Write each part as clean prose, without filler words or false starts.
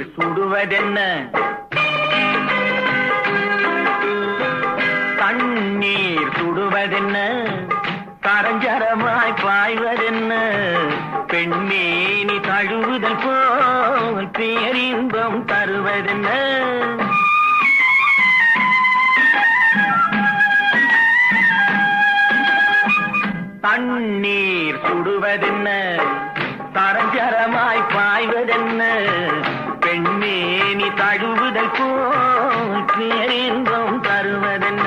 தண்ணீர் சுடுவதென்ன தண்ணீர் சுடுவதென்ன கரஞ்சரமாய் பாய்வதென்ன பெண்மேனி தழுவுதல் போல் பேரின்பம் தருவதென்ன தண்ணீர் சுடுவதென்ன கரஞ்சரமாய் பாய்வதென்ன பெண்மேனி தழுவுதல் போல் பேரின்பம் தருவதென்ன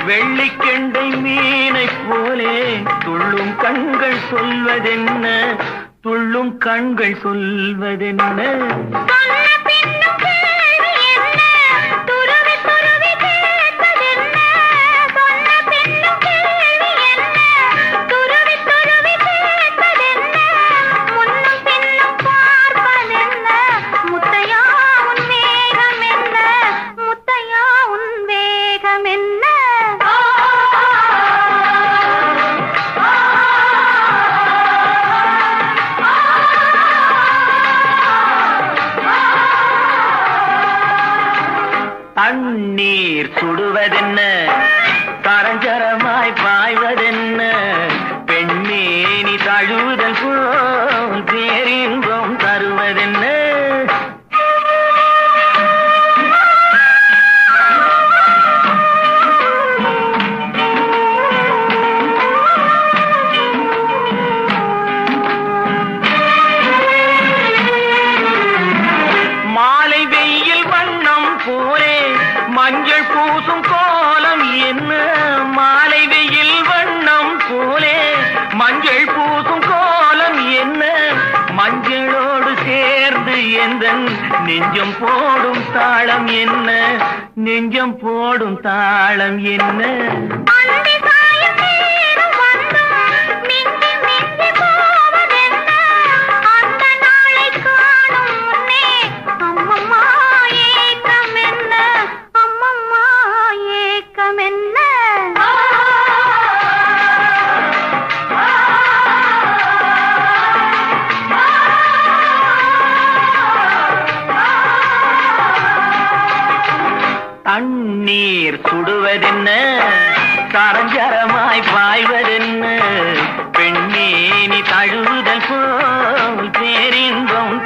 வெள்ளிக்கெண்டை மீனை போலே துள்ளும் கண்கள் சொல்வதென்ன துள்ளும் கண்கள் சொல்வதென்ன தண்ணீர் சுடுவதென்ன கரஞ்சரமாய் பாய்வதென்ன பெண்மேனி தழுவுதல் போல் பேரின்பம் தருவதென்ன மாலை வெயில் வண்ணம் போலே மஞ்சள் பூசும் கோலம் என்ன மாலை வெயில் வண்ணம் போலே மஞ்சள் பூசும் கோலம் என்ன மஞ்சளோடு சேர்ந்து எந்தன் நெஞ்சம் போடும் தாளம் என்ன நெஞ்சம் போடும் தாளம் என்ன தண்ணீர் சுடுவதென்ன கரஞ்சரமாய் பாய்வதென்ன பெண்மேனி தழுவுதல் போல் பேரின்பம்